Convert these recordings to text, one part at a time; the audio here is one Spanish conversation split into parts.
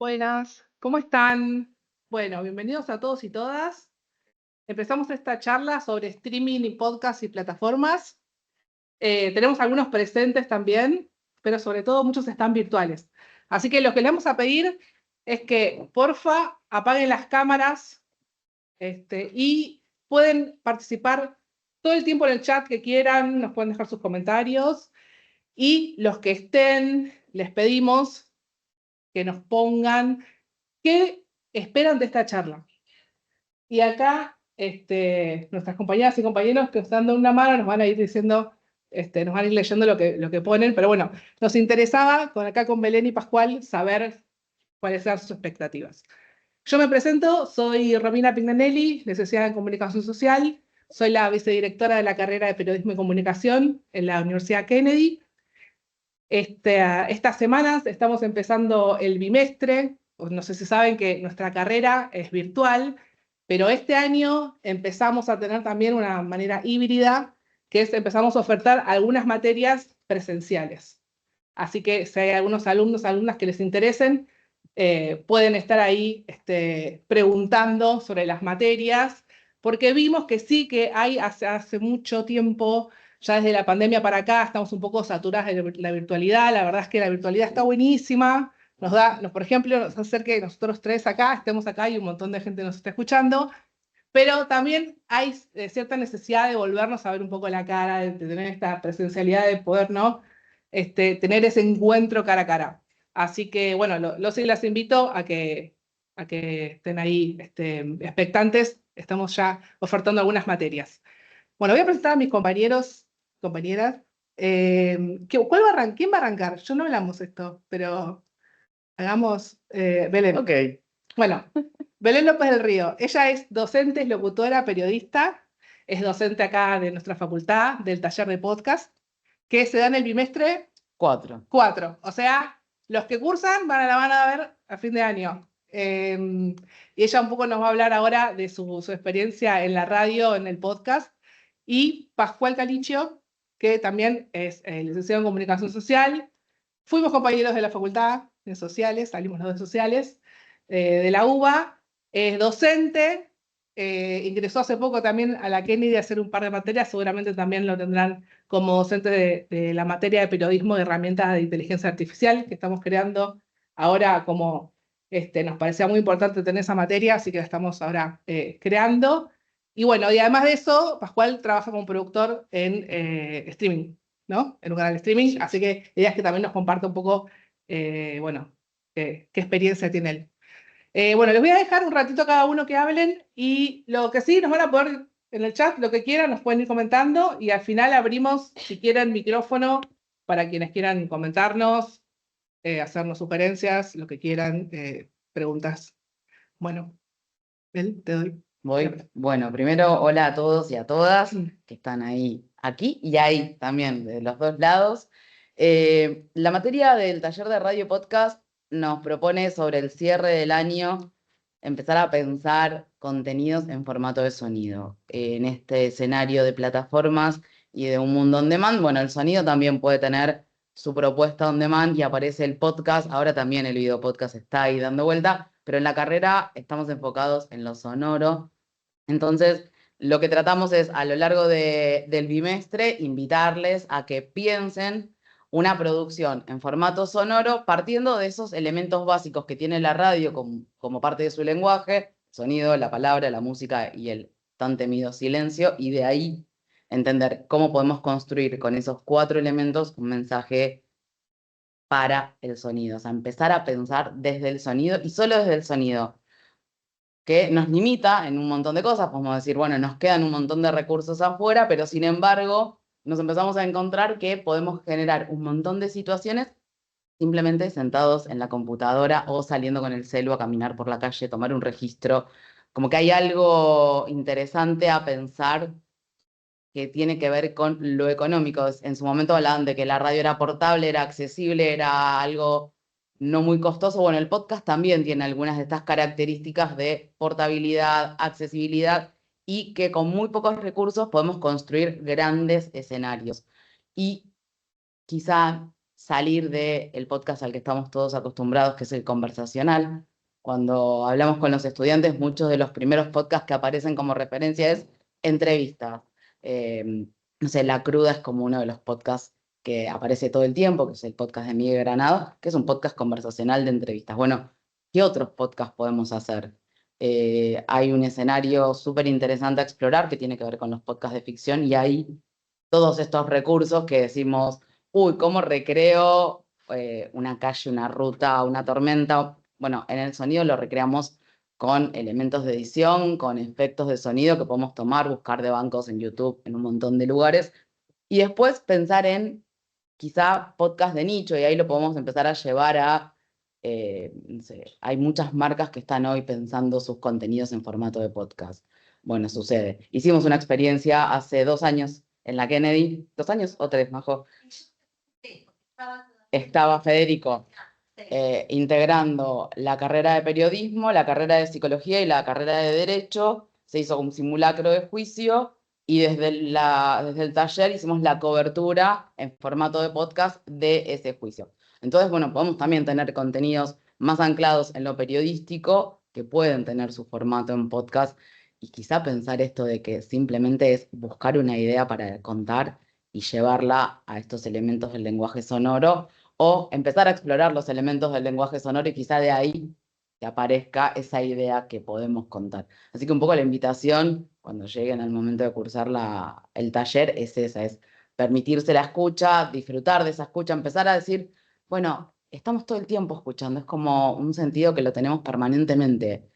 Buenas, ¿cómo están? Bueno, bienvenidos a todos y todas. Empezamos esta charla sobre streaming y podcast y plataformas. Tenemos algunos presentes también, pero sobre todo muchos están virtuales. Así que lo que les vamos a pedir es que, porfa, apaguen las cámaras, y pueden participar todo el tiempo en el chat que quieran, nos pueden dejar sus comentarios. Y los que estén, les pedimos que nos pongan qué esperan de esta charla. Y acá nuestras compañeras y compañeros que nos están dando una mano nos van a ir diciendo, nos van a ir leyendo lo que ponen, pero bueno, nos interesaba acá con Belén y Pascual saber cuáles eran sus expectativas. Yo me presento, soy Romina Pignanelli, licenciada en Comunicación Social, soy la vicedirectora de la carrera de Periodismo y Comunicación en la Universidad Kennedy. Estas semanas estamos empezando el bimestre. No sé si saben que nuestra carrera es virtual, pero este año empezamos a tener también una manera híbrida, que es empezamos a ofertar algunas materias presenciales. Así que si hay algunos alumnos, alumnas que les interesen, pueden estar ahí preguntando sobre las materias, porque vimos que sí que hay hace mucho tiempo, ya desde la pandemia para acá, estamos un poco saturadas de la virtualidad. La verdad es que la virtualidad está buenísima. Por ejemplo, nos hace que nosotros tres acá estemos acá y un montón de gente nos está escuchando, pero también hay cierta necesidad de volvernos a ver un poco la cara, de tener esta presencialidad, de poder, ¿no? Tener ese encuentro cara a cara. Así que, bueno, los y las invito a que estén ahí expectantes. Estamos ya ofertando algunas materias. Bueno, voy a presentar a mis compañeros, compañeras. ¿Quién va a arrancar? Yo no hablamos esto, pero hagamos Belén. Ok. Bueno, Belén López del Río. Ella es docente, es locutora, periodista, es docente acá de nuestra facultad, del taller de podcast, que se da en el bimestre 4. 4. O sea, los que cursan la van a ver a fin de año. Y ella un poco nos va a hablar ahora de su experiencia en la radio, en el podcast. Y Pascual Calicio, que también es licenciado en Comunicación Social. Fuimos compañeros de la facultad de Sociales, salimos los de Sociales, de la UBA. Es docente, ingresó hace poco también a la Kennedy a hacer un par de materias, seguramente también lo tendrán como docente de la materia de periodismo de herramientas de inteligencia artificial que estamos creando ahora, como nos parecía muy importante tener esa materia, así que la estamos ahora creando. Y bueno, y además de eso, Pascual trabaja como productor en streaming, ¿no? En un canal de streaming, así que la idea es que también nos comparta un poco, bueno, qué experiencia tiene él. Bueno, les voy a dejar un ratito a cada uno que hablen, y lo que sí, nos van a poder en el chat, lo que quieran, nos pueden ir comentando, y al final abrimos, si quieren, micrófono para quienes quieran comentarnos, hacernos sugerencias, lo que quieran, preguntas. Bueno, él, te doy. Bueno, primero, hola a todos y a todas que están ahí, aquí y ahí también, de los dos lados. La materia del taller de radio podcast nos propone sobre el cierre del año empezar a pensar contenidos en formato de sonido. En este escenario de plataformas y de un mundo on demand, bueno, el sonido también puede tener su propuesta on demand y aparece el podcast. Ahora también el video podcast está ahí dando vuelta, pero en la carrera estamos enfocados en lo sonoro. Entonces, lo que tratamos es, a lo largo del bimestre, invitarles a que piensen una producción en formato sonoro partiendo de esos elementos básicos que tiene la radio como parte de su lenguaje: sonido, la palabra, la música y el tan temido silencio, y de ahí entender cómo podemos construir con esos 4 elementos un mensaje para el sonido. O sea, empezar a pensar desde el sonido y solo desde el sonido, que nos limita en un montón de cosas. Podemos decir, bueno, nos quedan un montón de recursos afuera, pero sin embargo nos empezamos a encontrar que podemos generar un montón de situaciones simplemente sentados en la computadora o saliendo con el celu a caminar por la calle, tomar un registro. Como que hay algo interesante a pensar que tiene que ver con lo económico. En su momento hablaban de que la radio era portable, era accesible, era algo no muy costoso. Bueno, el podcast también tiene algunas de estas características de portabilidad, accesibilidad, y que con muy pocos recursos podemos construir grandes escenarios. Y quizá salir del podcast al que estamos todos acostumbrados, que es el conversacional. Cuando hablamos con los estudiantes, muchos de los primeros podcasts que aparecen como referencia es entrevistas. No sé, La Cruda es como uno de los podcasts que aparece todo el tiempo, que es el podcast de Miguel Granado, que es un podcast conversacional de entrevistas. Bueno, ¿qué otros podcasts podemos hacer? Hay un escenario súper interesante a explorar que tiene que ver con los podcasts de ficción y hay todos estos recursos que decimos, uy, ¿cómo recreo una calle, una ruta, una tormenta? Bueno, en el sonido lo recreamos con elementos de edición, con efectos de sonido que podemos tomar, buscar de bancos en YouTube, en un montón de lugares. Y después pensar en quizá podcast de nicho, y ahí lo podemos empezar a llevar a, no sé, hay muchas marcas que están hoy pensando sus contenidos en formato de podcast. Bueno, sucede. Hicimos una experiencia hace 2 años en la Kennedy, 2 años o 3, Majo. Estaba Federico integrando la carrera de periodismo, la carrera de psicología y la carrera de derecho. Se hizo un simulacro de juicio y desde el taller hicimos la cobertura en formato de podcast de ese juicio. Entonces, bueno, podemos también tener contenidos más anclados en lo periodístico que pueden tener su formato en podcast y quizá pensar esto de que simplemente es buscar una idea para contar y llevarla a estos elementos del lenguaje sonoro o empezar a explorar los elementos del lenguaje sonoro y quizá de ahí te aparezca esa idea que podemos contar. Así que un poco la invitación, cuando lleguen al momento de cursar el taller, es esa, es permitirse la escucha, disfrutar de esa escucha, empezar a decir, bueno, estamos todo el tiempo escuchando, es como un sentido que lo tenemos permanentemente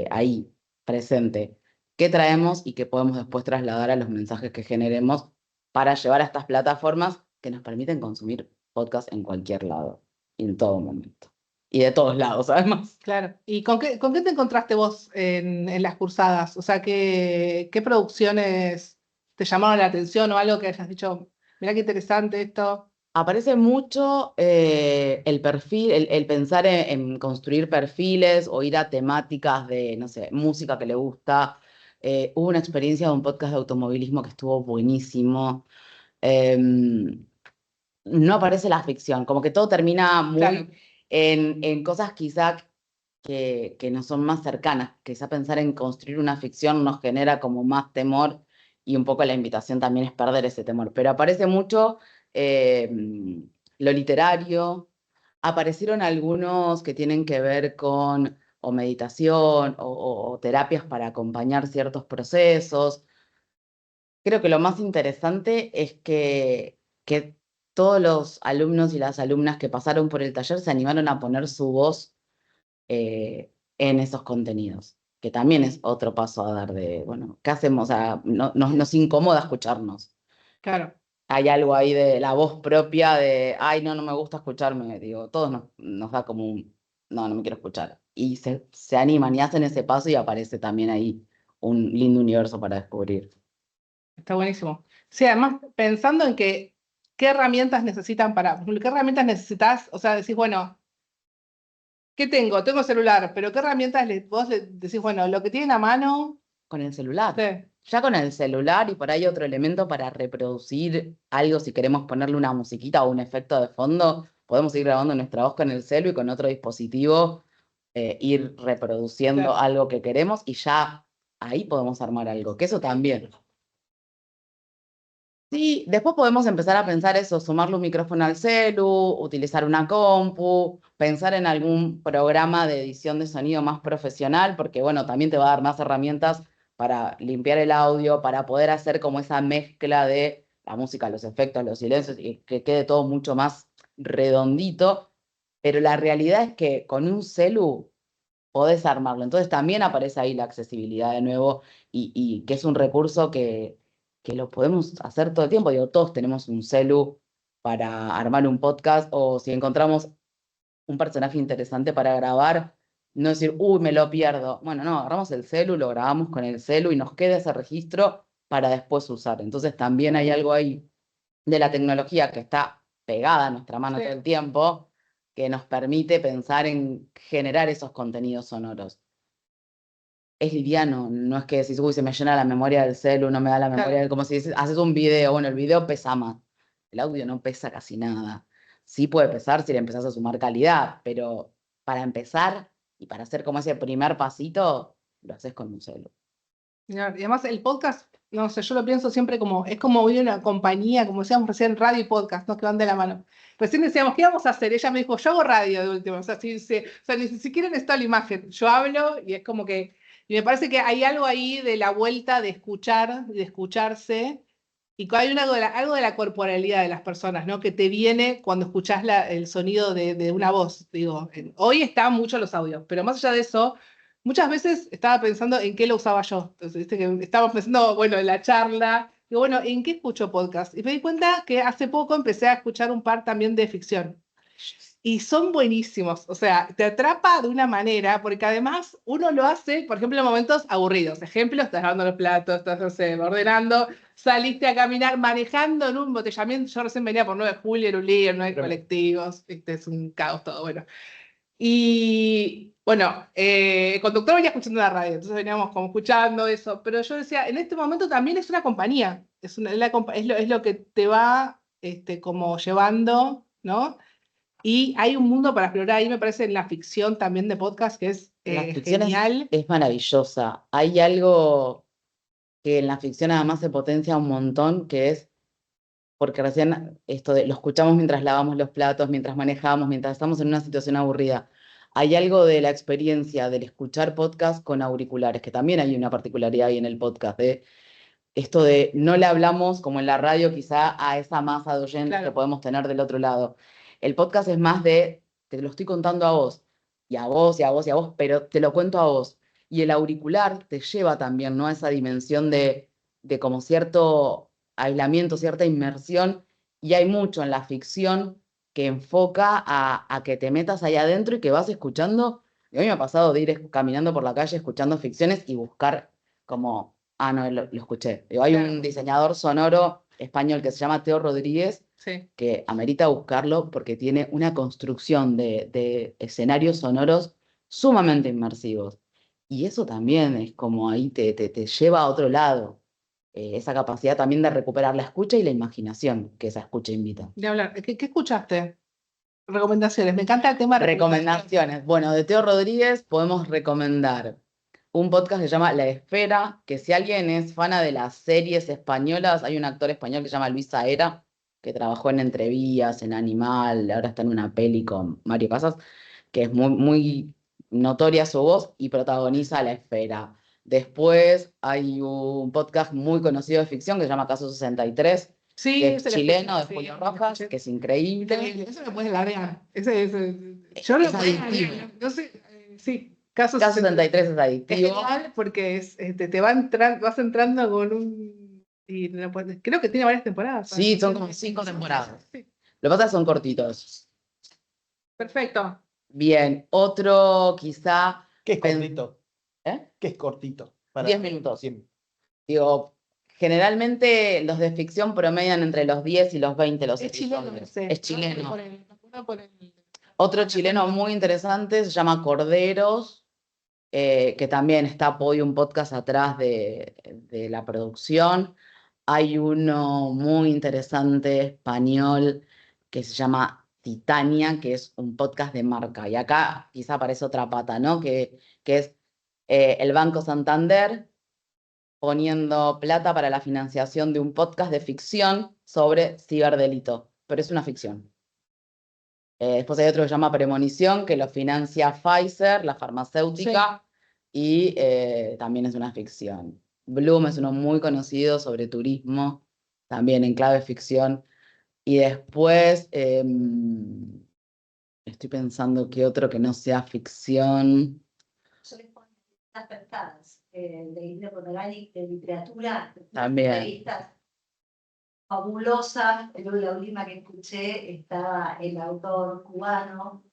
ahí, presente. ¿Qué traemos y qué podemos después trasladar a los mensajes que generemos para llevar a estas plataformas que nos permiten consumir podcast en cualquier lado y en todo momento? Y de todos lados, además. Claro. ¿Y con qué te encontraste vos en las cursadas? O sea, ¿qué producciones te llamaron la atención o algo que hayas dicho, mirá qué interesante esto? Aparece mucho el perfil, el pensar en construir perfiles o ir a temáticas de, no sé, música que le gusta. Hubo una experiencia de un podcast de automovilismo que estuvo buenísimo. Em, no aparece la ficción, como que todo termina muy Claro. en cosas quizá que nos son más cercanas. Quizá pensar en construir una ficción nos genera como más temor y un poco la invitación también es perder ese temor. Pero aparece mucho eh, lo literario, aparecieron algunos que tienen que ver con o meditación o terapias para acompañar ciertos procesos. Creo que lo más interesante es que todos los alumnos y las alumnas que pasaron por el taller se animaron a poner su voz en esos contenidos, que también es otro paso a dar de, bueno, ¿qué hacemos? O sea, nos incomoda escucharnos. Claro. Hay algo ahí de la voz propia de, ay, no, no me gusta escucharme. Digo, todos nos da como un, no, no me quiero escuchar. Y se animan y hacen ese paso y aparece también ahí un lindo universo para descubrir. Está buenísimo. Sí, además, pensando en que, ¿qué herramientas necesitan por ejemplo, qué herramientas necesitas? O sea, decís, bueno, ¿qué tengo? Tengo celular, pero ¿qué herramientas vos decís, bueno, lo que tienen a mano? Con el celular. Sí, Ya con el celular y por ahí otro elemento para reproducir algo, si queremos ponerle una musiquita o un efecto de fondo, podemos ir grabando nuestra voz con el celu y con otro dispositivo ir reproduciendo claro. algo que queremos y ya ahí podemos armar algo, que eso también. Sí, después podemos empezar a pensar eso, sumarle un micrófono al celu, utilizar una compu, pensar en algún programa de edición de sonido más profesional, porque bueno, también te va a dar más herramientas para limpiar el audio, para poder hacer como esa mezcla de la música, los efectos, los silencios, y que quede todo mucho más redondito. Pero la realidad es que con un celu podés armarlo. Entonces también aparece ahí la accesibilidad de nuevo y que es un recurso que lo podemos hacer todo el tiempo. Digo, todos tenemos un celu para armar un podcast o si encontramos un personaje interesante para grabar, no decir, uy, me lo pierdo. Bueno, no, agarramos el celu, lo grabamos con el celu y nos queda ese registro para después usar. Entonces también hay algo ahí de la tecnología que está pegada a nuestra mano Sí. todo el tiempo, que nos permite pensar en generar esos contenidos sonoros. Es liviano, no es que decís, uy, se me llena la memoria del celu, no me da la memoria, Claro. como si haces un video, bueno, el video pesa más, el audio no pesa casi nada. sí puede pesar si le empezás a sumar calidad, pero para empezar y para hacer como ese primer pasito, lo haces con un celu. Y además el podcast, no sé, yo lo pienso siempre como, es como ir a una compañía, como decíamos recién, radio y podcast, ¿no? Que van de la mano. Recién decíamos, ¿qué vamos a hacer? Ella me dijo, yo hago radio de último, o sea, o sea, ni siquiera necesito la imagen, yo hablo y es como que, y me parece que hay algo ahí de la vuelta de escuchar, de escucharse, y hay algo de la corporalidad de las personas, ¿no? Que te viene cuando escuchás el sonido de una voz, digo, hoy están mucho los audios, pero más allá de eso muchas veces estaba pensando en qué lo usaba yo. Entonces, viste que estaba pensando, bueno, en la charla. Digo, bueno, ¿en qué escucho podcast? Y me di cuenta que hace poco empecé a escuchar un par también de ficción. Y son buenísimos. O sea, te atrapa de una manera, porque además uno lo hace, por ejemplo, en momentos aburridos. Ejemplo, estás lavando los platos, estás, no sé, ordenando, saliste a caminar, manejando en un embotellamiento. Yo recién venía por 9 de julio, era un lío, no hay colectivos. Viste, es un caos todo. Bueno. Y bueno, el conductor venía escuchando la radio, entonces veníamos como escuchando eso, pero yo decía, en este momento también es una compañía, es lo que te va como llevando, ¿no? Y hay un mundo para explorar ahí, me parece, en la ficción también de podcast, que es La ficción genial. es maravillosa. Hay algo que en la ficción además se potencia un montón, que es, porque recién esto de lo escuchamos mientras lavamos los platos, mientras manejamos, mientras estamos en una situación aburrida. Hay algo de la experiencia del escuchar podcast con auriculares, que también hay una particularidad ahí en el podcast, de esto de no le hablamos como en la radio quizá a esa masa de oyentes que podemos tener del otro lado. El podcast es más de, te lo estoy contando a vos, y a vos, y a vos, y a vos, pero te lo cuento a vos. Y el auricular te lleva también, ¿no? A esa dimensión de como cierto aislamiento, cierta inmersión, y hay mucho en la ficción que enfoca a que te metas ahí adentro y que vas escuchando. Y a mí me ha pasado de ir caminando por la calle escuchando ficciones y buscar como no, lo escuché. Digo, hay un diseñador sonoro español que se llama Teo Rodríguez, Sí. que amerita buscarlo porque tiene una construcción de escenarios sonoros sumamente inmersivos. Y eso también es como ahí te lleva a otro lado. Esa capacidad también de recuperar la escucha y la imaginación que esa escucha invita. De hablar, ¿qué escuchaste? Recomendaciones, me encanta el tema de Recomendaciones. Bueno, de Teo Rodríguez podemos recomendar un podcast que se llama La Esfera, que si alguien es fana de las series españolas, hay un actor español que se llama Luis Saera, que trabajó en Entrevías, en Animal, ahora está en una peli con Mario Casas, que es muy, muy notoria su voz y protagoniza La Esfera. Después hay un podcast muy conocido de ficción que se llama Caso 63, Sí, que es ese lo chileno, escuché, de Julio sí, Rojas, que es increíble. increíble. Eso lo puedes largar. Yo lo Es puedo adictivo. no sé, sí, caso Caso 63 es Es adictivo. genial porque te va entrando, vas entrando con un. Y creo que tiene varias temporadas. Sí, son como 5 temporadas. Sí. Lo que pasa es que son cortitos. Perfecto. Bien, otro quizá. ¿Qué es cortito? ¿Eh? ¿Qué es cortito? 10 minutos. 100. Digo, generalmente los de ficción promedian entre los 10 y los 20 los Es chileno episodios. ese. Es chileno. Por el- Otro chileno muy interesante se llama Corderos, que también está Podium Podcast atrás de la producción. Hay uno muy interesante español que se llama Titania, que es un podcast de marca. Y acá quizá aparece otra pata, ¿no? Que es el Banco Santander poniendo plata para la financiación de un podcast de ficción sobre ciberdelito, pero es una ficción. Después hay otro que se llama Premonición, que lo financia Pfizer, la farmacéutica, y también es una ficción. Bloom es uno muy conocido sobre turismo, también en clave ficción. Y después, estoy pensando que otro que no sea ficción. Yo les pongo las pensadas de literatura, También. entrevistas fabulosas. La última que escuché estaba el autor cubano,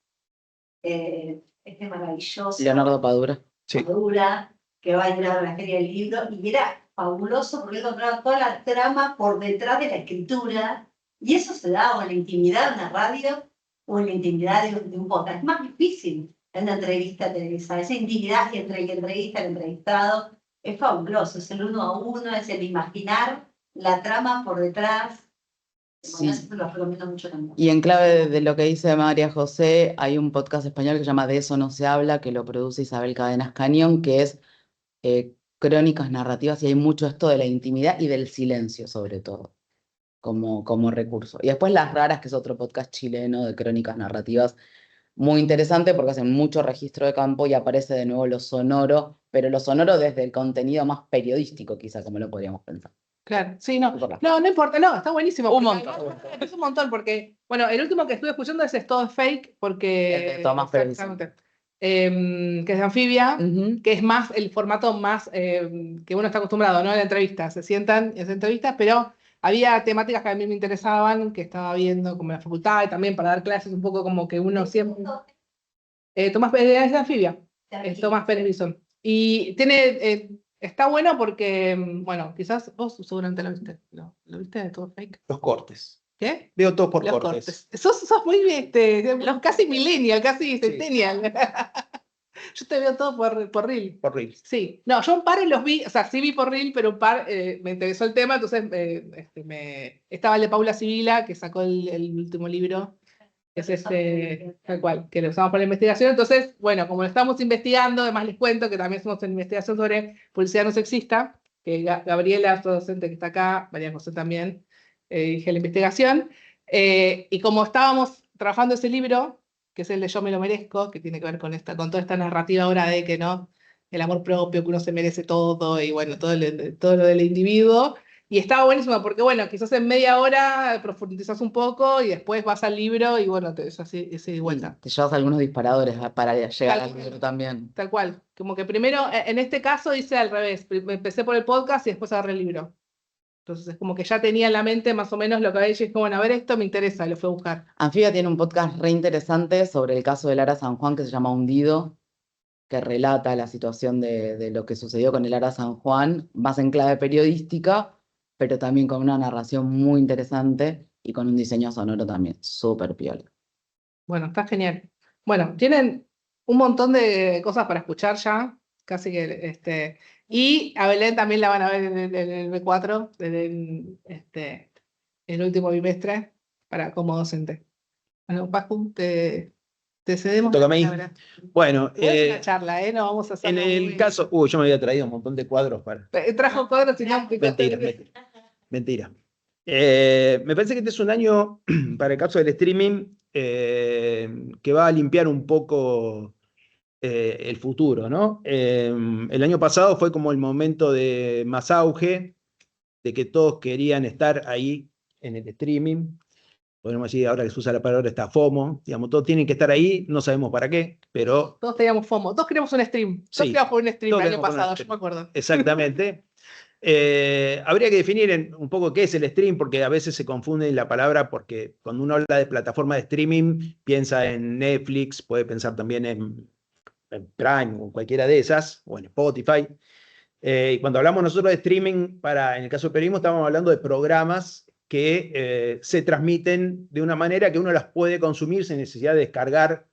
maravilloso, Leonardo Padura. Sí. Padura, que va a entrar a la Feria del Libro, y era fabuloso porque encontraba toda la trama por detrás de la escritura, y eso se da o en la intimidad de una radio o en la intimidad de un podcast. Es más difícil en una entrevista televisada. Esa intimidad entre el que entrevista y el entrevistado es fabuloso. Es el uno a uno, es el imaginar la trama por detrás. Sí. Eso lo recomiendo mucho también. Y en clave de lo que dice María José, hay un podcast español que se llama De eso no se habla, que lo produce Isabel Cadenas Cañón, que es crónicas narrativas, y hay mucho esto de la intimidad y del silencio, sobre todo, como recurso. Y después Las Raras, que es otro podcast chileno de crónicas narrativas, muy interesante porque hacen mucho registro de campo y aparece de nuevo lo sonoro, pero lo sonoro desde el contenido más periodístico, quizá, como lo podríamos pensar. Claro, sí, no. Súper. No importa, no, está buenísimo. Un porque montón. además es un montón, porque, bueno, el último que estuve escuchando es Todo es Fake, porque. El de Tomás Pérez. Exactamente. Que es de Anfibia, que es más el formato más que uno está acostumbrado, ¿no? En la entrevista. Se sientan en entrevistas, pero había temáticas que a mí me interesaban, que estaba viendo como en la facultad y también para dar clases un poco como que uno siempre. Tomás Pérez es de Anfibia, es Tomás Pérez Bison. Y tiene. Está bueno porque, bueno, quizás vos seguramente lo viste. ¿Lo viste de Todo Fake? Los cortes. ¿Qué? Veo todo por Los cortes. Sos muy casi millennial, casi centennial. Yo te veo todo por Reel. Por Reels. Sí. No, yo un par los vi, o sea, sí vi por Reel, pero un par me interesó el tema, entonces estaba el de Paula Sibila, que sacó el último libro, que es tal cual, que lo usamos para la investigación. Entonces, bueno, como lo estamos investigando, además les cuento que también somos en investigación sobre publicidad no sexista, que Gabriela, otra docente que está acá, María José también, dije la investigación, y como estábamos trabajando ese libro, que es el de Yo me lo merezco, que tiene que ver con toda esta narrativa ahora de que no, el amor propio, que uno se merece todo, y bueno, todo lo del individuo. Y estaba buenísimo porque, bueno, quizás en media hora profundizas un poco y después vas al libro y, bueno, es así de vuelta. Te llevas algunos disparadores para llegar Tal al libro también. Tal cual. Como que primero, en este caso hice al revés. Empecé por el podcast y después agarré el libro. Entonces es como que ya tenía en la mente más o menos lo que había dicho. Es como, bueno, a ver, esto me interesa, y lo fui a buscar. Anfibia tiene un podcast re interesante sobre el caso de Lara San Juan que se llama Hundido, que relata la situación de lo que sucedió con el Lara San Juan, más en clave periodística, pero también con una narración muy interesante y con un diseño sonoro también súper piola. Bueno, está genial. Bueno, tienen un montón de cosas para escuchar ya, casi que y a Belén también la van a ver en el B4, en el último bimestre, como docente. Bueno, Pacu, te cedemos Toca a la mí. palabra. Bueno, Es una charla, no vamos a hacer. en el caso. Yo me había traído un montón de cuadros para. Trajo cuadros y no. Mentira. Me parece que este es un año, para el caso del streaming, que va a limpiar un poco el futuro, ¿no? El año pasado fue como el momento de más auge, de que todos querían estar ahí en el streaming. Podemos decir, ahora que se usa la palabra está FOMO, digamos, todos tienen que estar ahí, no sabemos para qué, pero. Todos teníamos FOMO, todos queríamos un stream. Todos Sí, queríamos por un stream todos el año queríamos pasado, un yo me acuerdo. Exactamente. Habría que definir un poco qué es el stream, porque a veces se confunde la palabra, porque cuando uno habla de plataforma de streaming, piensa en Netflix, puede pensar también en Prime o cualquiera de esas, o en Spotify. Y cuando hablamos nosotros de streaming, en el caso del periodismo, estamos hablando de programas que se transmiten de una manera que uno las puede consumir sin necesidad de descargar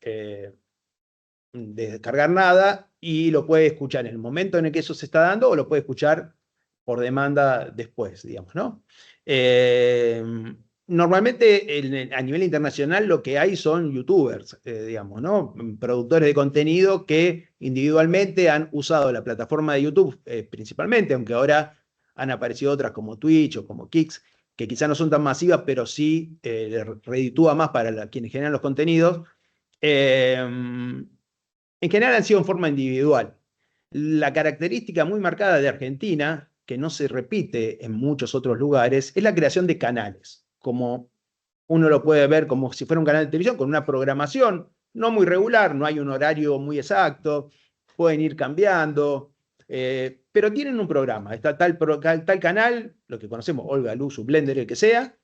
nada, y lo puede escuchar en el momento en el que eso se está dando o lo puede escuchar por demanda después, digamos, ¿no? Normalmente a nivel internacional lo que hay son youtubers, digamos, ¿no? Productores de contenido que individualmente han usado la plataforma de YouTube principalmente, aunque ahora han aparecido otras como Twitch o como Kicks, que quizás no son tan masivas, pero sí les reditúa más para quienes generan los contenidos. En general han sido en forma individual. La característica muy marcada de Argentina, que no se repite en muchos otros lugares, es la creación de canales, como uno lo puede ver como si fuera un canal de televisión con una programación no muy regular, no hay un horario muy exacto, pueden ir cambiando, pero tienen un programa. Está tal canal, lo que conocemos, Olga, Luz, Blender, el que sea,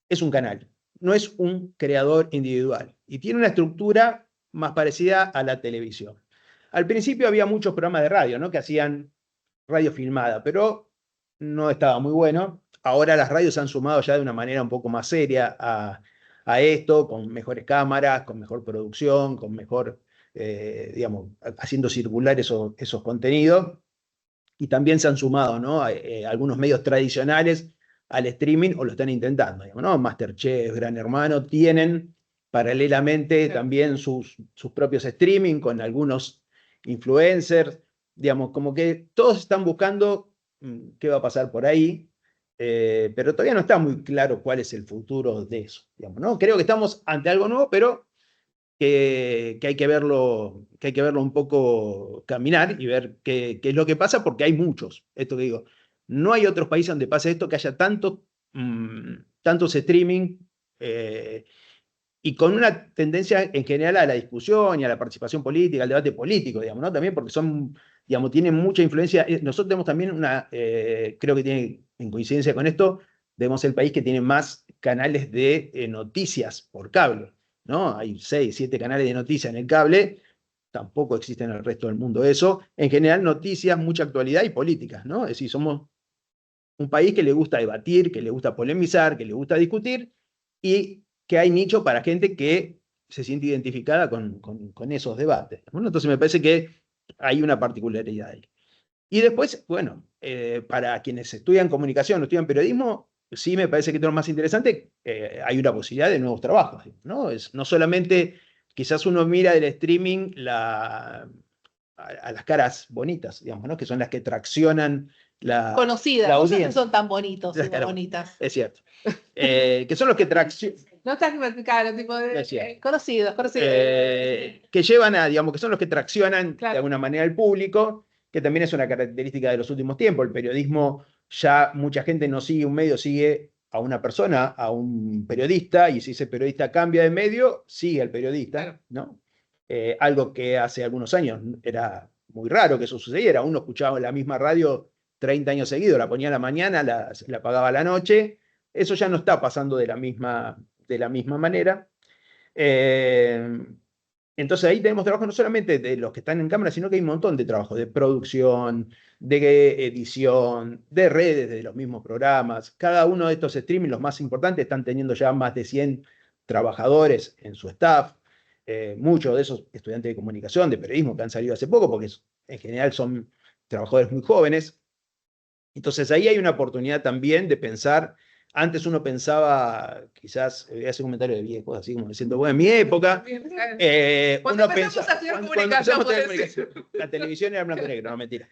es un canal, no es un creador individual. Y tiene una estructura más parecida a la televisión. Al principio había muchos programas de radio, ¿no?, que hacían radio filmada, pero no estaba muy bueno. Ahora las radios se han sumado ya de una manera un poco más seria a esto, con mejores cámaras, con mejor producción, con mejor, digamos, haciendo circular esos contenidos. Y también se han sumado, ¿no?, algunos medios tradicionales, al streaming o lo están intentando, digamos, ¿no? MasterChef, Gran Hermano, tienen paralelamente también sus propios streaming con algunos influencers, digamos, como que todos están buscando qué va a pasar por ahí, pero todavía no está muy claro cuál es el futuro de eso, digamos, ¿no? Creo que estamos ante algo nuevo, pero que hay que verlo un poco caminar y ver qué es lo que pasa, porque hay muchos, esto que digo, no hay otros países donde pase esto, que haya tantos streaming, y con una tendencia en general a la discusión y a la participación política, al debate político, digamos, ¿no? También porque digamos, tienen mucha influencia. Nosotros tenemos también creo que tiene, en coincidencia con esto, tenemos el país que tiene más canales de noticias por cable, ¿no? Hay 6, 7 canales de noticias en el cable, tampoco existe en el resto del mundo eso. En general, noticias, mucha actualidad y políticas, ¿no? Es decir, somos un país que le gusta debatir, que le gusta polemizar, que le gusta discutir, y que hay nicho para gente que se siente identificada con esos debates. Bueno, entonces me parece que hay una particularidad ahí. Y después, bueno, para quienes estudian comunicación o estudian periodismo, sí me parece que es lo más interesante, hay una posibilidad de nuevos trabajos, ¿no? No solamente, quizás uno mira del streaming a las caras bonitas, digamos, ¿no? Que son las que traccionan Conocidas, la no sé si audiencia. son tan bonitos Las y caras bonitas. Es cierto. Que son los que traccionan. No están claro, tipo Es cierto. conocidos. Que llevan digamos, que son los que traccionan Claro. de alguna manera al público, que también es una característica de los últimos tiempos. El periodismo, ya mucha gente no sigue un medio, sigue a una persona, a un periodista, y si ese periodista cambia de medio, sigue al periodista, Claro. ¿no? Algo que hace algunos años era muy raro que eso sucediera. Uno escuchaba la misma radio 30 años seguidos, la ponía a la mañana, la apagaba a la noche. Eso ya no está pasando de la misma manera. Entonces ahí tenemos trabajo no solamente de los que están en cámara, sino que hay un montón de trabajo de producción, de edición, de redes de los mismos programas. Cada uno de estos streaming, los más importantes, están teniendo ya más de 100 trabajadores en su staff. Muchos de esos estudiantes de comunicación, de periodismo, que han salido hace poco, porque en general son trabajadores muy jóvenes. Entonces ahí hay una oportunidad también de pensar. Antes uno pensaba, quizás, voy a hacer un comentario de viejos, así como diciendo, bueno, en mi época, Cuando uno empezamos pensaba, a estudiar cuando comunicación, empezamos a estudiar por decir. comunicación, la televisión era blanco y negro, no, mentira.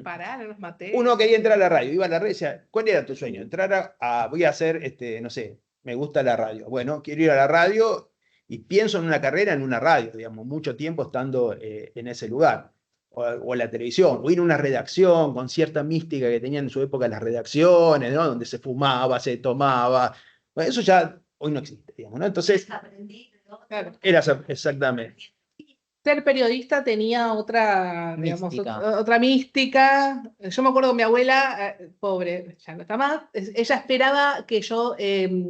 Pará, no nos maté. Uno quería entrar a la radio, iba a la radio y decía, ¿cuál era tu sueño? Entrar voy a hacer, no sé, me gusta la radio. Bueno, quiero ir a la radio y pienso en una carrera en una radio, digamos, mucho tiempo estando en ese lugar. O la televisión, o ir a una redacción con cierta mística que tenían en su época las redacciones, ¿no? Donde se fumaba, se tomaba. Bueno, eso ya hoy no existe, digamos, ¿no? Entonces, Claro. era exactamente. Ser periodista tenía otra, digamos, Mística. otra mística. Yo me acuerdo que mi abuela, pobre, ya no está más, ella esperaba que yo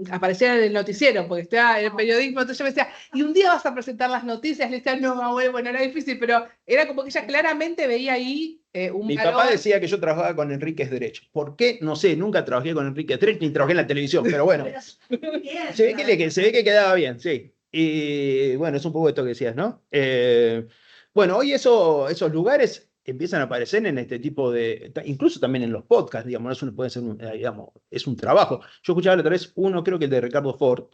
apareciera en el noticiero, porque estaba en el periodismo, entonces yo me decía, y un día vas a presentar las noticias, le decía, no, abuela, bueno, era difícil, pero era como que ella claramente veía ahí un Mi valor. papá decía que yo trabajaba con Enríquez Derecho. ¿Por qué? No sé, nunca trabajé con Enríquez Derecho ni trabajé en la televisión, pero bueno, se ve que quedaba bien, sí. Y bueno, es un poco esto que decías, ¿no? Bueno, hoy esos lugares empiezan a aparecer en este tipo incluso también en los podcasts, digamos, eso puede ser digamos, es un trabajo. Yo escuchaba la otra vez uno, creo que el de Ricardo Ford,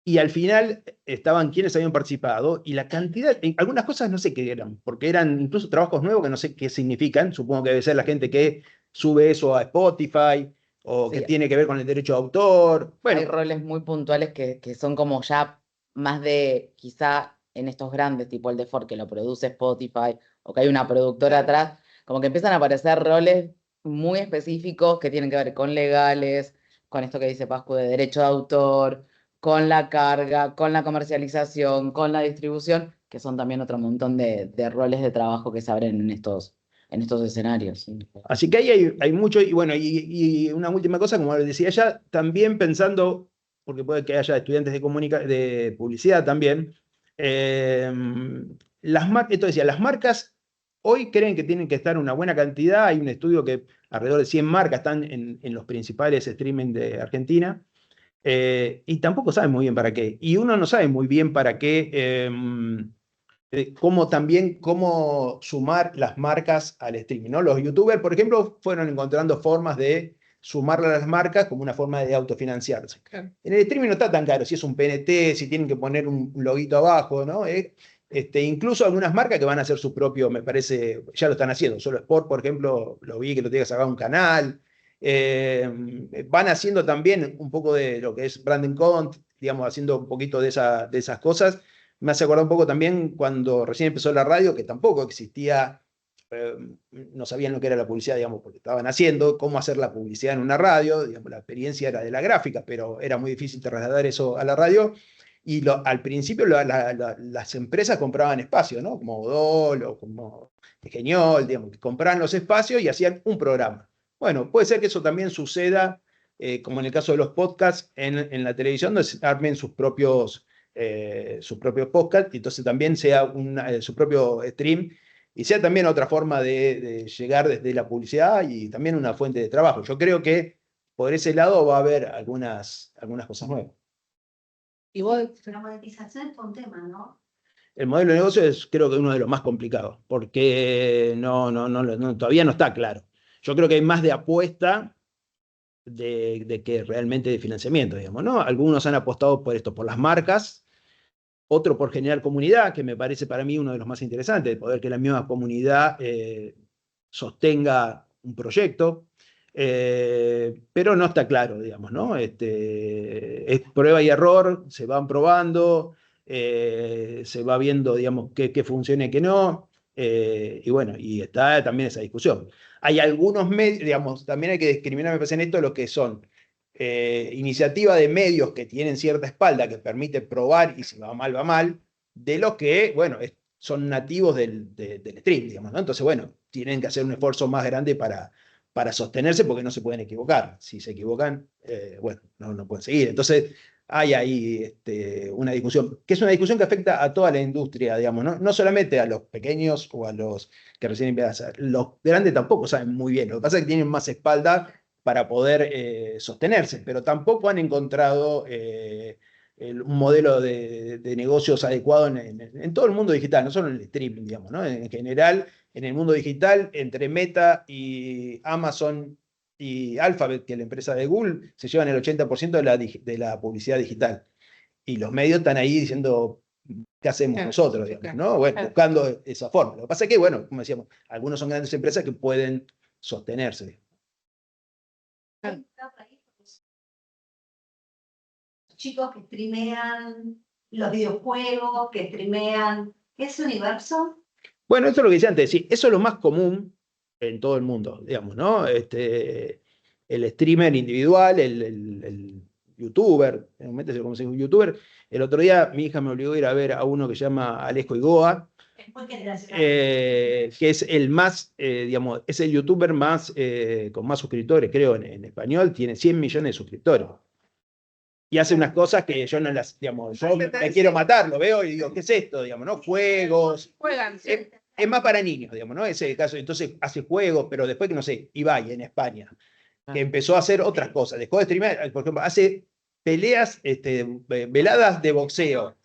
y al final estaban quienes habían participado, y la cantidad, algunas cosas no sé qué eran, porque eran incluso trabajos nuevos que no sé qué significan, supongo que debe ser la gente que sube eso a Spotify, o Sí. que tiene que ver con el derecho de autor. Bueno, Hay roles muy puntuales que son como ya más de, quizá en estos grandes, tipo el de Ford, que lo produce Spotify, o que hay una productora atrás, como que empiezan a aparecer roles muy específicos que tienen que ver con legales, con esto que dice Pascu de derecho de autor, con la carga, con la comercialización, con la distribución, que son también otro montón de roles de trabajo que se abren en estos escenarios. ¿Sí? Así que ahí hay mucho, y bueno, y una última cosa, como decía ella, también pensando, porque puede que haya estudiantes de publicidad también, esto decía, las marcas hoy creen que tienen que estar una buena cantidad, hay un estudio que alrededor de 100 marcas están en los principales streaming de Argentina, y tampoco saben muy bien para qué, y uno no sabe muy bien para qué, cómo sumar las marcas al streaming, ¿no? Los youtubers, por ejemplo, fueron encontrando formas de sumarle a las marcas como una forma de autofinanciarse. Claro. En el streaming no está tan caro, si es un PNT, si tienen que poner un loguito abajo, ¿no? Incluso algunas marcas que van a hacer su propio, me parece, ya lo están haciendo. Solo Sport, por ejemplo, lo vi que lo tiene que sacar un canal. Van haciendo también un poco de lo que es branding content, digamos, haciendo un poquito de esas cosas. Me hace acordar un poco también cuando recién empezó la radio, que tampoco existía, no sabían lo que era la publicidad, digamos, porque estaban haciendo, cómo hacer la publicidad en una radio, digamos, la experiencia era de la gráfica, pero era muy difícil trasladar eso a la radio. Y al principio las empresas compraban espacio, ¿no? Como Odol o como Geniol, digamos, que compraban los espacios y hacían un programa. Bueno, puede ser que eso también suceda, como en el caso de los podcasts en la televisión, donde se armen sus propios podcasts, y entonces también sea su propio stream, y sea también otra forma de llegar desde la publicidad y también una fuente de trabajo. Yo creo que por ese lado va a haber algunas cosas nuevas. Y vos, La monetización es un tema, ¿no? El modelo de negocio es, creo que, uno de los más complicados, porque todavía no está claro. Yo creo que hay más de apuesta de que realmente de financiamiento, digamos, ¿no? Algunos han apostado por esto, por las marcas, otro por generar comunidad, que me parece para mí uno de los más interesantes, de poder que la misma comunidad sostenga un proyecto, pero no está claro, digamos, ¿no? Es prueba y error, se van probando, se va viendo, digamos, qué funciona y qué no, y bueno, y está también esa discusión. Hay algunos medios, digamos, también hay que discriminar, me parece, en esto lo que son iniciativa de medios que tienen cierta espalda, que permite probar y si va mal, de los que, bueno, son nativos del stream, digamos, ¿no? Entonces, bueno, tienen que hacer un esfuerzo más grande para sostenerse porque no se pueden equivocar. Si se equivocan, bueno, no pueden seguir. Entonces, hay ahí una discusión, que es una discusión que afecta a toda la industria, digamos, no solamente a los pequeños o a los que recién empiezan. Los grandes tampoco saben muy bien. Lo que pasa es que tienen más espalda para poder sostenerse, pero tampoco han encontrado un modelo de negocios adecuado en todo el mundo digital, no solo en el streaming, digamos, ¿no? En general, en el mundo digital, entre Meta y Amazon y Alphabet, que es la empresa de Google, se llevan el 80% de la publicidad digital. Y los medios están ahí diciendo, ¿qué hacemos nosotros? Digamos, ¿no? Bueno, buscando esa forma. Lo que pasa es que, bueno, como decíamos, algunos son grandes empresas que pueden sostenerse. Chicos que streamean los videojuegos, que streamean ese universo. Bueno, eso es lo que decía antes, sí, eso es lo más común en todo el mundo, digamos, ¿no? El streamer individual, el youtuber, en un momento se conoce un youtuber. El otro día mi hija me obligó a ir a ver a uno que se llama Alejo Igoa, que es el más, digamos, es el youtuber más, con más suscriptores, creo, en español, tiene 100 millones de suscriptores. Y hace unas cosas que yo no las, digamos, yo me quiero matar, lo veo y digo, ¿qué es esto? Digamos, ¿no? Juegos. juegan, sí. Es más para niños, digamos, ¿no? Ese caso, entonces hace juegos, pero después que, no sé, Ibai en España, que empezó a hacer otras cosas. Dejó de streamear, por ejemplo, hace peleas, veladas de boxeo.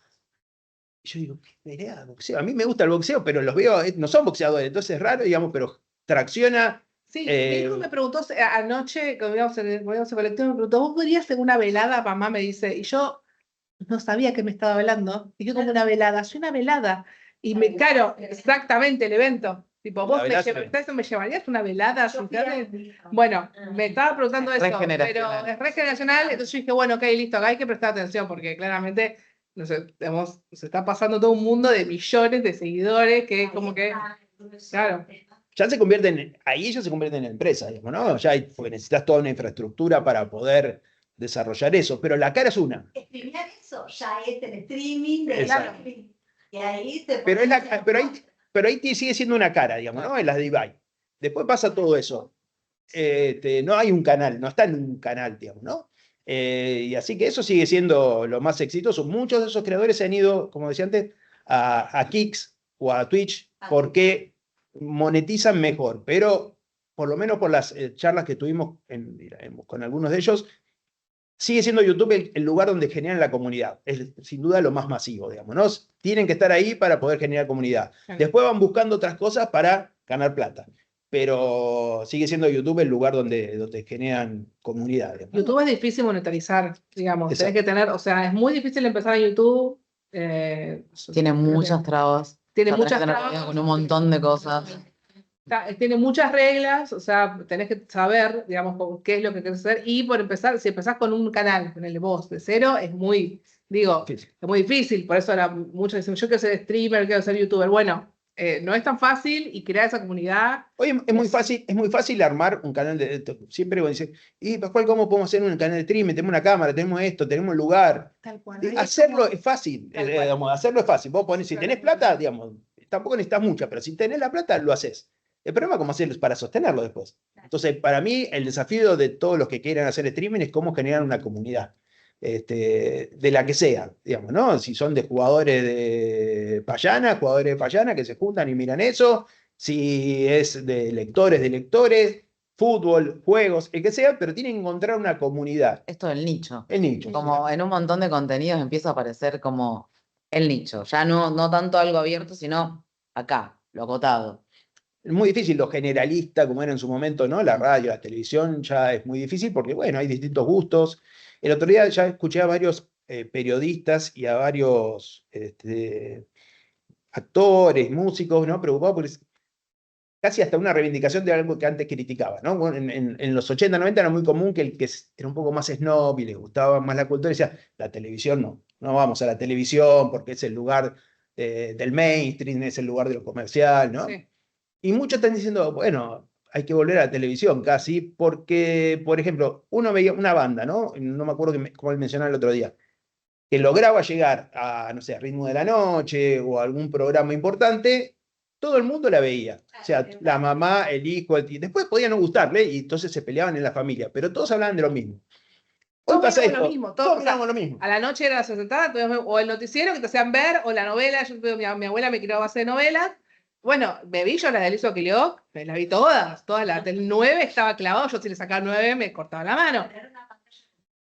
Y yo digo, ¿qué pelea de boxeo? A mí me gusta el boxeo, pero los veo, no son boxeadores, entonces es raro, digamos, pero tracciona. Sí, mi hijo me preguntó anoche, cuando íbamos en el colectivo, me preguntó, ¿vos podrías hacer una velada? Mamá me dice, y yo no sabía que me estaba velando. Y yo como una velada, soy una velada. Y claro, exactamente el evento. Tipo, vos me llevarías una velada. Bueno, me estaba preguntando eso, pero es regeneracional. Entonces yo dije, bueno, ok, listo, acá hay que prestar atención porque claramente no sé, digamos, se está pasando todo un mundo de millones de seguidores que como que, claro. Ya se convierten, ahí ellos se convierten en empresa, digamos, ¿no? Ya porque necesitas toda una infraestructura para poder desarrollar eso, pero la cara es una. Streamear eso, ya es el streaming de Exacto. Y ahí te pero ahí sigue siendo una cara, digamos, ¿no? En las de Ibai. Después pasa todo eso. No hay un canal, no está en un canal, digamos, ¿no? Y así que eso sigue siendo lo más exitoso. Muchos de esos creadores se han ido, como decía antes, a Kicks o a Twitch porque monetizan mejor, pero por lo menos por las charlas que tuvimos con algunos de ellos, sigue siendo YouTube el lugar donde generan la comunidad. Es sin duda lo más masivo, digamos, ¿no? Tienen que estar ahí para poder generar comunidad. Después van buscando otras cosas para ganar plata. pero sigue siendo YouTube el lugar donde generan comunidad, digamos. YouTube es difícil monetarizar, digamos. Tenés Exacto. que tener, o sea, es muy difícil empezar en YouTube. Tiene muchas trabas. Tiene O sea, tenés muchas que tener trabas. cuidado con un montón de cosas. Tiene muchas reglas, o sea, tenés que saber, digamos, qué es lo que querés hacer. Y por empezar, si empezás con un canal, con el de vos, de cero, es muy, digo, Difícil. es muy difícil. Por eso ahora muchos dicen, yo quiero ser streamer, quiero ser youtuber. Bueno, no es tan fácil y crear esa comunidad. Hoy es muy fácil armar un canal siempre vos dices, y Pascual, ¿cómo podemos hacer un canal de streaming? Tenemos una cámara, tenemos esto, tenemos un lugar. Tal cual. Hacerlo es fácil, Tal cual. digamos, hacerlo es fácil. Vos ponés, si tenés plata, digamos, tampoco necesitas mucha, pero si tenés la plata, lo haces. El problema es cómo hacerlo para sostenerlo después. Entonces, para mí, el desafío de todos los que quieran hacer streaming es cómo generar una comunidad. De la que sea, digamos, ¿no? Si son de jugadores de Payana, que se juntan y miran eso, si es de lectores, fútbol, juegos, el que sea, pero tienen que encontrar una comunidad. Esto del nicho. El nicho. Como en un montón de contenidos empieza a aparecer como el nicho. Ya no tanto algo abierto, sino acá, lo acotado. Es muy difícil lo generalista, como era en su momento, ¿no? La radio, la televisión, ya es muy difícil porque, bueno, hay distintos gustos. El otro día ya escuché a varios periodistas y a varios actores, músicos, ¿no? Preocupados porque casi hasta una reivindicación de algo que antes criticaba, ¿no? Bueno, en los 80, 90 era muy común que el que era un poco más snob y le gustaba más la cultura decía, la televisión no vamos a la televisión porque es el lugar del mainstream, es el lugar de lo comercial, ¿no? Sí. Y muchos están diciendo, bueno, hay que volver a la televisión casi, porque, por ejemplo, uno veía una banda, ¿no? No me acuerdo cómo mencionaba el otro día, que lograba llegar a, no sé, a Ritmo de la Noche o a algún programa importante, todo el mundo la veía. O sea, la mamá, el hijo, después podía no gustarle y entonces se peleaban en la familia, pero todos hablaban de lo mismo. Hoy Todos pasa miramos esto, lo mismo, todos o sea, miramos lo mismo. A la noche era 60, o el noticiero que te hacían ver, o la novela. Mi abuela me crió a base de novelas. Bueno, me vi yo las de Alicia Quilioc, me las vi todas las del 9 estaba clavado, yo si le sacaba 9 me cortaba la mano.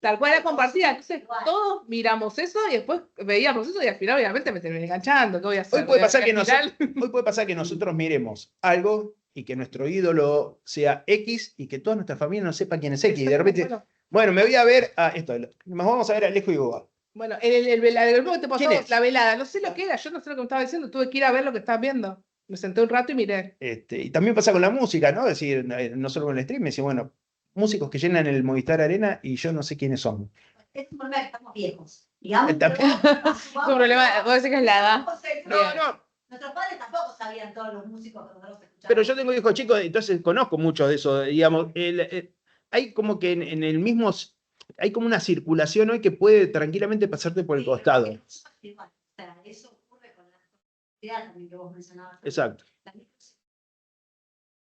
Tal cual era compartida, entonces todos miramos eso y después veíamos eso y al final obviamente me terminé enganchando, ¿qué voy a hacer? Hoy puede pasar Al que nosotros miremos algo y que nuestro ídolo sea X y que toda nuestra familia no sepa quién es X. Y de repente, bueno, me voy a ver a esto, nos vamos a ver a Alejo y Boba. Bueno, el grupo que te pasó, ¿Quién es? la velada, no sé lo que era, yo no sé lo que me estaba diciendo, tuve que ir a ver lo que estaban viendo. Me senté un rato y miré. Y también pasa con la música, ¿no? Es decir, no solo con el stream, es decir, bueno, músicos que llenan el Movistar Arena y yo no sé quiénes son. Es un problema que estamos viejos. Digamos, Es un problema, vos decís que es la edad. No. Nuestros padres tampoco sabían todos los músicos que nosotros escuchábamos. Pero yo tengo hijos chicos, entonces conozco mucho de eso, digamos. Hay como que en el mismo, hay como una circulación hoy que puede tranquilamente pasarte por el costado. Eso ocurre con la sociedad también que vos mencionabas. Exacto.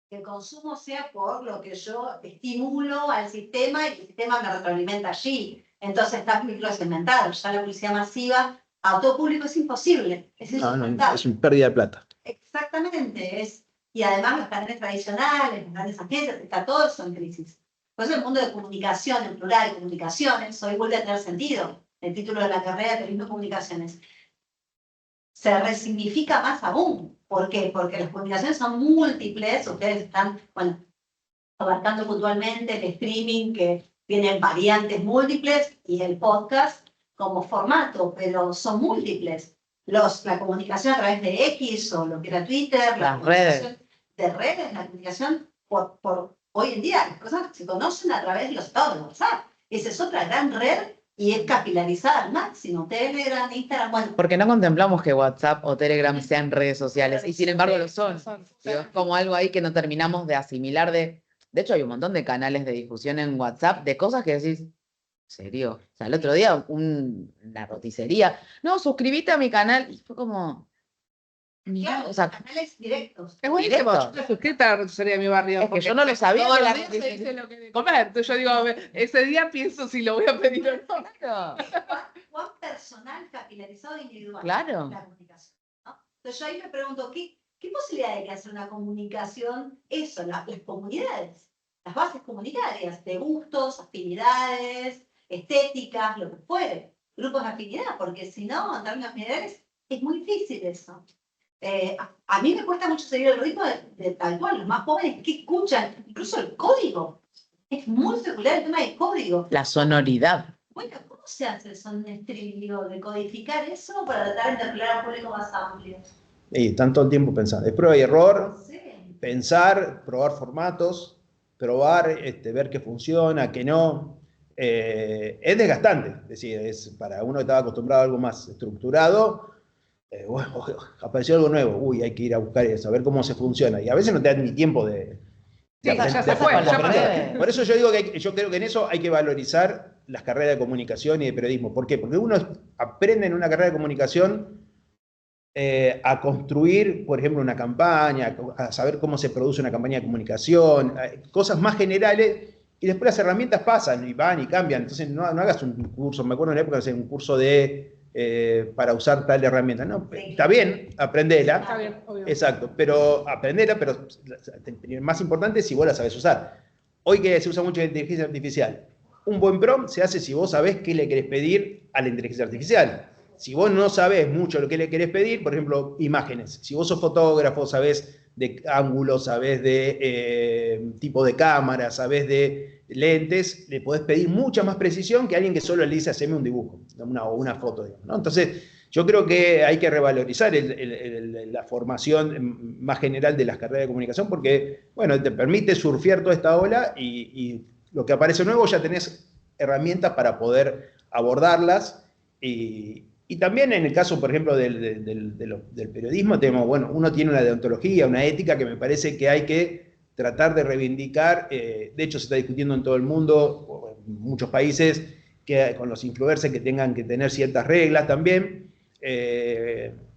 Que el consumo sea por lo que yo estimulo al sistema y el sistema me retroalimenta allí. Entonces está microsegmentado. Ya la publicidad masiva a todo público es imposible. Es No, es una pérdida de plata. Exactamente. Y además los canales tradicionales, las grandes agencias, está todo eso en crisis. Por eso el mundo de comunicación, en plural, comunicaciones, hoy vuelve a tener sentido. El título de la carrera de Periodismo de Comunicaciones se resignifica más aún. ¿Por qué? Porque las comunicaciones son múltiples. Ustedes están, bueno, abarcando puntualmente el streaming, que tienen variantes múltiples, y el podcast como formato, pero son múltiples. La comunicación a través de X o lo que era Twitter, las redes. De redes, la comunicación por hoy en día, las cosas se conocen a través de los estados de WhatsApp. Esa es otra gran red y es capilarizada al máximo. Telegram, Instagram, bueno. Porque no contemplamos que WhatsApp o Telegram sean redes sociales, y sin embargo lo son. Digo, es como algo ahí que no terminamos de asimilar. De hecho, hay un montón de canales de difusión en WhatsApp de cosas que decís, ¿en serio? O sea, el otro día la roticería, no, suscríbete a mi canal, y fue como, mirá, Claro, o sea, canales directos. Es buenísimo, Directo. yo estoy suscrita a la roticería de mi barrio. Es que yo no lo sabía Todos de la los días se roticería. dice lo que de comer. Entonces yo digo, ese día pienso si lo voy a pedir o no. Claro. Cuán personal, capilarizado e individual. Claro. La comunicación, ¿no? Entonces yo ahí me pregunto, ¿qué posibilidad hay que hacer una comunicación? Eso, las comunidades, las bases comunitarias, de gustos, afinidades, estéticas, lo que fuere, grupos de afinidad, porque si no, en términos generales, es muy difícil eso. A mí me cuesta mucho seguir el ritmo de tal cual, los más jóvenes que escuchan, incluso el código. Es muy circular el tema del código. La sonoridad. Bueno, ¿cómo se hace eso en estribillo, de codificar eso para tratar de interpelar a un público más amplio? Y están todo el tiempo pensando. Es prueba y error, No sé. pensar, probar formatos, probar, ver qué funciona, qué no. Es desgastante, es decir, para uno que estaba acostumbrado a algo más estructurado, bueno, apareció algo nuevo, uy, hay que ir a buscar eso, a ver cómo se funciona. Y a veces no te dan ni tiempo de Sí, aprender. ya se fue, ya pasó. Por eso yo digo que yo creo que en eso hay que valorizar las carreras de comunicación y de periodismo. ¿Por qué? Porque uno aprende en una carrera de comunicación a construir, por ejemplo, una campaña, a saber cómo se produce una campaña de comunicación, cosas más generales, y después las herramientas pasan y van y cambian. Entonces no hagas un curso, me acuerdo en la época de un curso para usar tal herramienta. No, está bien, aprendela. Está bien, obvio. Exacto, pero aprendela, pero más importante es si vos la sabés usar. Hoy que se usa mucho la inteligencia artificial, un buen prompt se hace si vos sabés qué le querés pedir a la inteligencia artificial. Si vos no sabés mucho lo que le querés pedir, por ejemplo, imágenes. Si vos sos fotógrafo, sabés de ángulos, sabés de tipo de cámara, sabés de lentes, le podés pedir mucha más precisión que alguien que solo le dice haceme un dibujo, una foto, digamos, ¿no? Entonces, yo creo que hay que revalorizar la formación más general de las carreras de comunicación porque, bueno, te permite surfear toda esta ola y lo que aparece nuevo ya tenés herramientas para poder abordarlas y también en el caso, por ejemplo, del periodismo, tenemos, bueno, uno tiene una deontología, una ética que me parece que hay que tratar de reivindicar. De hecho, se está discutiendo en todo el mundo, en muchos países, que con los influencers que tengan que tener ciertas reglas también.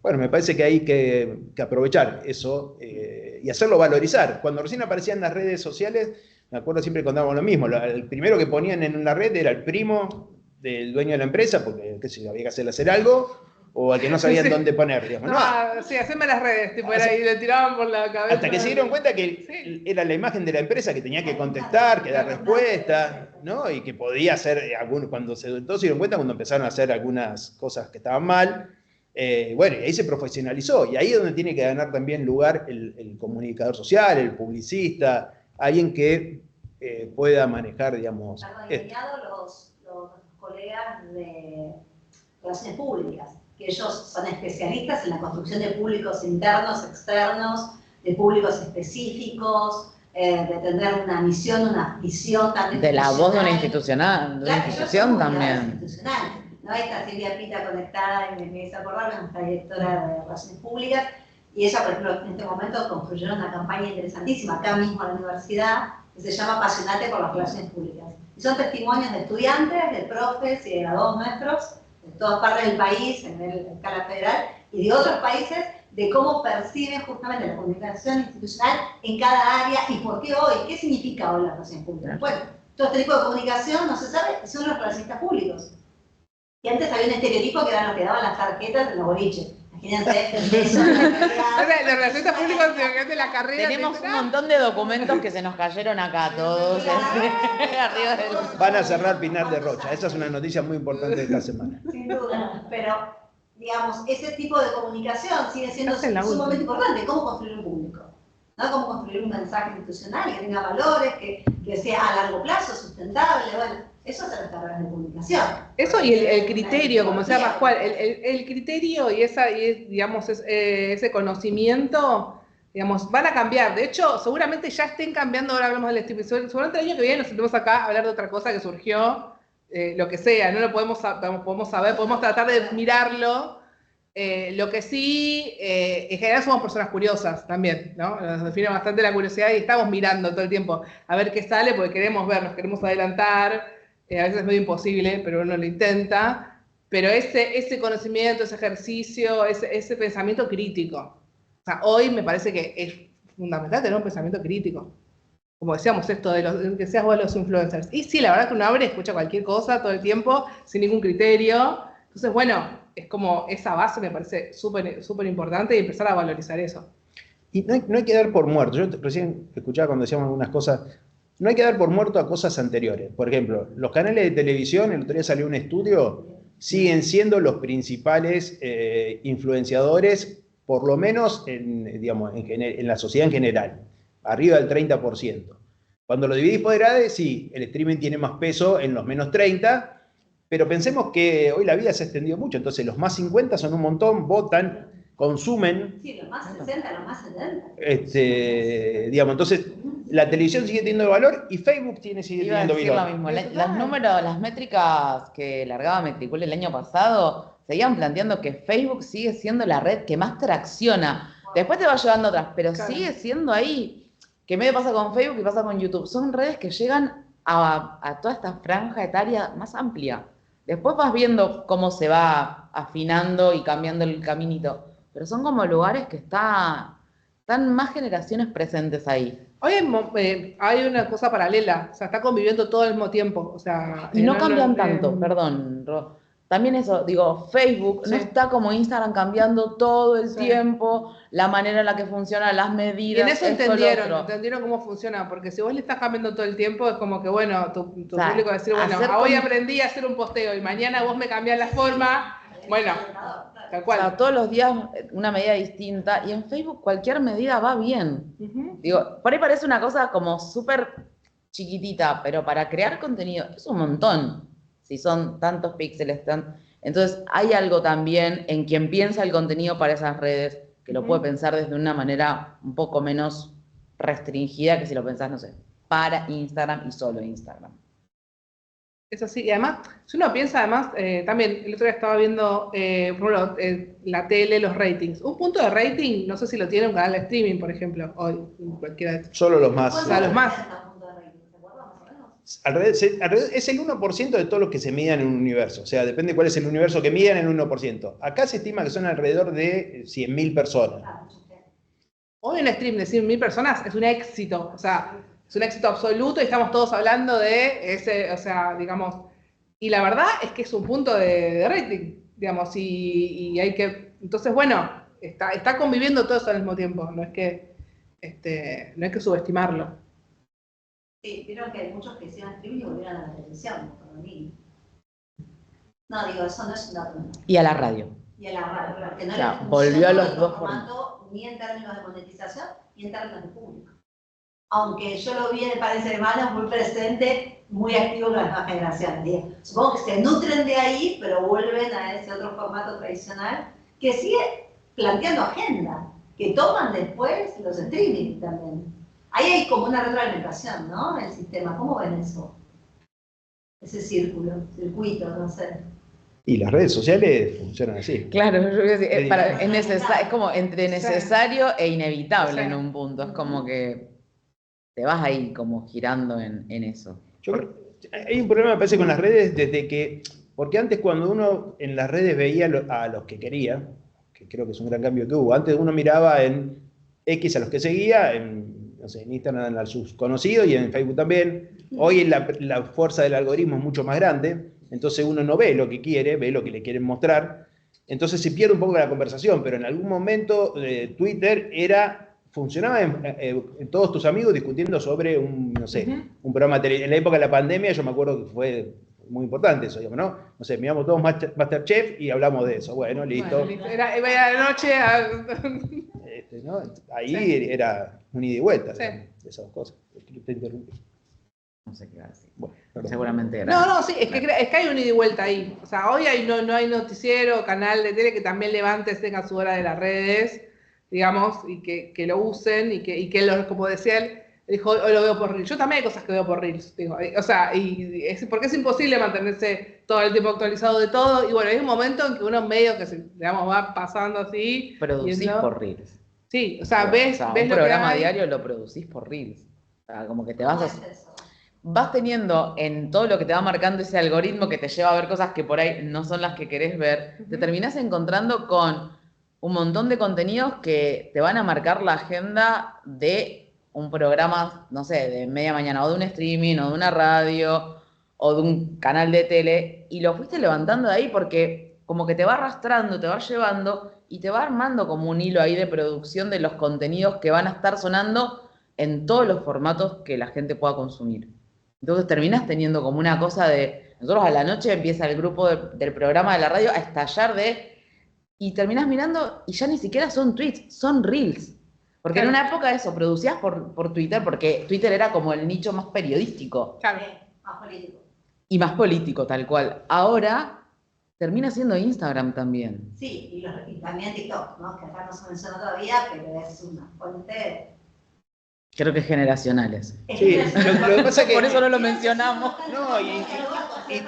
Bueno, me parece que hay que aprovechar eso y hacerlo valorizar. Cuando recién aparecían las redes sociales, me acuerdo siempre contábamos lo mismo. El primero que ponían en la red era el primo del dueño de la empresa, porque qué sé yo, había que hacer algo, o al que no sabían Sí. dónde poner. Digamos, ¿no? Sí, haceme las redes, tipo, era ahí, le tiraban por la cabeza. Hasta que se dieron cuenta que Sí. era la imagen de la empresa que tenía que contestar, que dar respuesta, ¿no? Y que podía hacer, todos se dieron cuenta cuando empezaron a hacer algunas cosas que estaban mal. Bueno, y ahí se profesionalizó, y ahí es donde tiene que ganar también lugar el comunicador social, el publicista, alguien que pueda manejar, digamos. Han enseñado los colegas de relaciones públicas, que ellos son especialistas en la construcción de públicos internos, externos, de públicos específicos, de tener una misión, una visión también. De la voz de una institución institución también. Institucional. ¿No? Ahí está Silvia Pita conectada y me hizo acordar, nuestra directora de Relaciones Públicas, y ella, por ejemplo, en este momento construyeron una campaña interesantísima acá mismo en la universidad, que se llama Apasionate por las Relaciones Públicas. Y son testimonios de estudiantes, de profes y de graduados nuestros, de todas partes del país, en escala federal, y de otros países, de cómo perciben justamente la comunicación institucional en cada área y por qué hoy, qué significa hoy la relación pública. Bueno, todo este tipo de comunicación no se sabe, son los relacionistas públicos. Y antes había un estereotipo que eran los que daban las tarjetas en los boliches. Imagínense, eso O sea, los relacionistas públicos de la carrera. Tenemos un montón de documentos que se nos cayeron acá todos. Arriba del... Van a cerrar Pinar de Rocha. Esa es una noticia muy importante de esta semana. Sin duda, pero digamos, ese tipo de comunicación sigue siendo sumamente importante. ¿Cómo construir un público? ¿No? ¿Cómo construir un mensaje institucional que tenga valores, que sea a largo plazo, sustentable? Bueno, eso es las carreras de comunicación. Eso y el criterio, como decía Pascual, el criterio y digamos, ese conocimiento, digamos, van a cambiar. De hecho, seguramente ya estén cambiando, ahora hablamos del estimación, seguramente el año que viene nos sentemos acá a hablar de otra cosa que surgió, lo que sea, no lo podemos saber, podemos tratar de mirarlo. Lo que sí, en general somos personas curiosas también, ¿no? Nos define bastante la curiosidad y estamos mirando todo el tiempo a ver qué sale porque queremos ver, nos queremos adelantar. A veces es medio imposible, pero uno lo intenta. Pero ese conocimiento, ese ejercicio, ese pensamiento crítico. O sea, hoy me parece que es fundamental tener un pensamiento crítico. Como decíamos esto, que seas vos de los influencers. Y sí, la verdad que uno abre y escucha cualquier cosa todo el tiempo, sin ningún criterio. Entonces, bueno, es como esa base me parece súper importante y empezar a valorizar eso. Y no hay que dar por muerto. Yo recién escuchaba cuando decíamos algunas cosas. No hay que dar por muerto a cosas anteriores. Por ejemplo, los canales de televisión, el otro día salió un estudio, siguen siendo los principales influenciadores por lo menos en la sociedad en general, arriba del 30%. Cuando lo dividís por edades, sí, el streaming tiene más peso en los menos 30, pero pensemos que hoy la vida se ha extendido mucho, entonces los más 50 son un montón, votan, consumen. Sí, los más 60, los más 70. Entonces la televisión sigue teniendo valor y Facebook sigue Iba a teniendo decir valor. lo mismo. Los números, las métricas que largaba Metricool el año pasado, seguían planteando que Facebook sigue siendo la red que más tracciona. Después te va llevando otras, pero Claro. sigue siendo ahí. Que medio pasa con Facebook y pasa con YouTube. Son redes que llegan a toda esta franja etaria más amplia. Después vas viendo cómo se va afinando y cambiando el caminito. Pero son como lugares que están más generaciones presentes ahí. Hoy hay una cosa paralela, o sea, está conviviendo todo al mismo tiempo, o sea... Y no cambian tanto, perdón, Ro. También eso, digo, Facebook no Sí. está como Instagram cambiando todo el Sí. tiempo, la manera en la que funcionan las Y medidas. en eso esto, lo otro. entendieron cómo funciona, porque si vos le estás cambiando todo el tiempo, es como que, bueno, tu O sea, público va a decir, bueno, hacer hoy con- aprendí a hacer un posteo y mañana vos me cambiás la forma, bueno, tal O cual. sea, todos los días una medida distinta, y en Facebook cualquier medida va bien. Ujú. Digo, por ahí parece una cosa como súper chiquitita, pero para crear contenido es un montón. Si son tantos píxeles, entonces hay algo también en quien piensa el contenido para esas redes, que lo puede pensar desde una manera un poco menos restringida que si lo pensás, no sé, para Instagram y solo Instagram. Eso sí, y además, si uno piensa, además, también el otro día estaba viendo, por ejemplo, la tele, los ratings. Un punto de rating, no sé si lo tiene un canal de streaming, por ejemplo, hoy, cualquiera de Solo los más. O sea, los más. Es el 1% de todos los que se midan en un universo. O sea, depende cuál es el universo que midan en un 1%. Acá se estima que son alrededor de 100.000 personas. Hoy un stream de 100.000 personas es un éxito, o sea, es un éxito absoluto y estamos todos hablando de ese, o sea, digamos, y la verdad es que es un punto de rating, digamos, y hay que, entonces, bueno, está conviviendo todo eso al mismo tiempo, no es que subestimarlo. Sí, vieron que hay muchos que hicieron streaming y volvieron a la televisión, por mí. No, digo, eso no es un dato. Y a la radio. Y a la radio, porque no O sea, le volvió funcionó a los el dos formato ni en términos de monetización ni en términos de público. Aunque yo lo vi en el País Hermanos muy presente, muy activo con las nuevas generaciones. Digo, supongo que se nutren de ahí, pero vuelven a ese otro formato tradicional que sigue planteando agenda, que toman después los streaming también. Ahí hay como una retroalimentación, ¿no? El sistema, ¿cómo ven eso? Ese circuito, no sé. Y las redes sociales funcionan así. Claro, yo voy a decir, Sí. es como entre necesario e inevitable Sí. en un punto. Es como que te vas ahí como girando en eso. Yo creo hay un problema, me parece, con las redes desde que. Porque antes, cuando uno en las redes veía a los que quería, que creo que es un gran cambio que hubo, antes uno miraba en X a los que seguía, no sé, en Instagram a sus conocidos y en Facebook también. Hoy la fuerza del algoritmo es mucho más grande, entonces uno no ve lo que quiere, ve lo que le quieren mostrar. Entonces se pierde un poco la conversación, pero en algún momento Twitter funcionaba en todos tus amigos discutiendo sobre un programa de televisión. En la época de la pandemia yo me acuerdo que fue muy importante eso, digamos, ¿no? No sé, miramos todos Masterchef y hablamos de eso. Bueno, listo. Bueno, listo. Era de noche ¿no? Ahí era un ida y vuelta, Sí. digamos, de esas cosas. Te interrumpí. No sé qué va a decir. Bueno, perdón. Seguramente era. No, sí, es que hay un ida y vuelta ahí. O sea, hoy no hay noticiero, canal de tele que también levante, tenga su hora de las redes, digamos, y que lo usen, y que como decía él, dijo, hoy lo veo por Reels. Yo también hay cosas que veo por Reels, digo, o sea, porque es imposible mantenerse todo el tiempo actualizado de todo, y bueno, hay un momento en que uno medio que digamos, va pasando así. Producís por Reels. Sí, o sea, ves un lo que programa hay. diario lo producís por Reels. O sea, como que te vas teniendo en todo lo que te va marcando ese algoritmo que te lleva a ver cosas que por ahí no son las que querés ver, te terminás encontrando con un montón de contenidos que te van a marcar la agenda de un programa, no sé, de media mañana, o de un streaming, o de una radio, o de un canal de tele, y lo fuiste levantando de ahí porque como que te va arrastrando, te va llevando, y te va armando como un hilo ahí de producción de los contenidos que van a estar sonando en todos los formatos que la gente pueda consumir. Entonces terminas teniendo como una cosa de, nosotros a la noche empieza el grupo del programa de la radio a estallar de y terminás mirando y ya ni siquiera son tweets, son reels. Porque en Claro. una época eso, producías por Twitter, porque Twitter era como el nicho más periodístico Claro. Más político. y más político, tal cual. Ahora termina siendo Instagram también. Sí, y también TikTok, ¿no? Que acá no se menciona todavía, pero es una fuente. Creo que generacionales. Sí, lo que pasa es que... Por eso no lo mencionamos. No,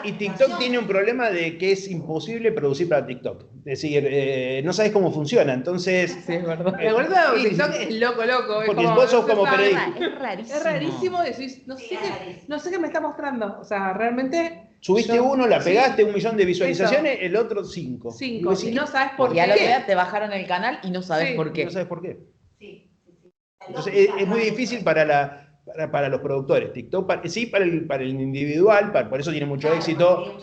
y TikTok tiene un problema de que es imposible producir para TikTok. Es decir, no sabes cómo funciona, entonces... Sí, es verdad. Me acuerdo Sí, que TikTok sí. es loco. Es Porque como, vos sos no se como sabe. periodista. Es rarísimo. Es rarísimo, decís, no sé qué me está mostrando. O sea, realmente. Subiste uno, la sí, pegaste, 1 millón de visualizaciones, el otro 5. 5. Y no sabes por Y al otro qué. día te bajaron el canal y no sabes Sí, por qué. No sabes por qué. Sí, sí, sí. Entonces es muy difícil para los productores. TikTok sí para el individual, por eso tiene mucho éxito,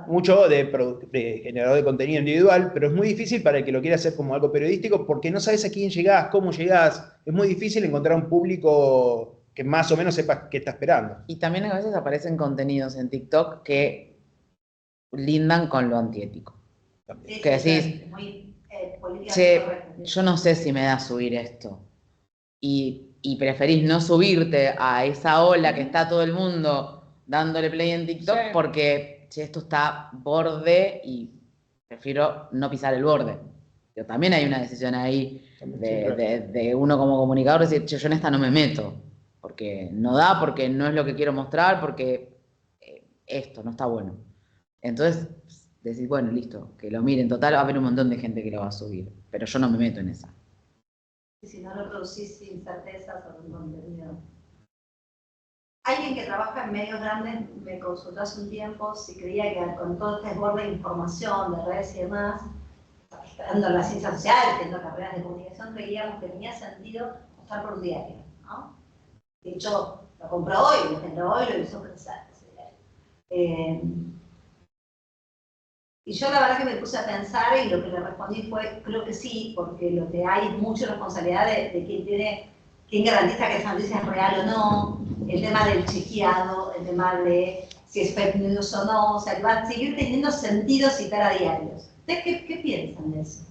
mucho de generador de contenido individual, pero es muy difícil para el que lo quiera hacer como algo periodístico porque no sabes a quién llegás, cómo llegás. Es muy difícil encontrar un público que más o menos sepa qué está esperando. Y también a veces aparecen contenidos en TikTok que lindan con lo antiético. Sí, Que sí, decís, es muy políticamente che, correcto. yo no sé si me da subir esto. Y preferís no subirte a esa ola que está todo el mundo dándole play en TikTok Sí. porque che, esto está borde y prefiero no pisar el borde. Pero también hay una decisión ahí de uno como comunicador decir, che, yo en esta no me meto, porque no da, porque no es lo que quiero mostrar, porque esto no está bueno. Entonces decís, bueno, listo, que lo miren, total, va a haber un montón de gente que lo va a subir, pero yo no me meto en esa. Y si no lo producís sin certeza sobre un contenido. Alguien que trabaja en medios grandes me consultó hace un tiempo si creía que con todo este desborde de información, de redes y demás, estudiando las ciencias sociales, teniendo carreras de comunicación, creíamos que tenía sentido optar por un diario, ¿no? De hecho, lo compró hoy, lo generó hoy, lo hizo pensar ese diario. Y yo la verdad que me puse a pensar y lo que le respondí fue, creo que sí, porque lo que hay es mucha responsabilidad de quién garantiza que esa noticia es real o no, el tema del chequeado, el tema de si es fake news o no, o sea, que va a seguir teniendo sentido citar a diarios. ¿Ustedes qué piensan de eso?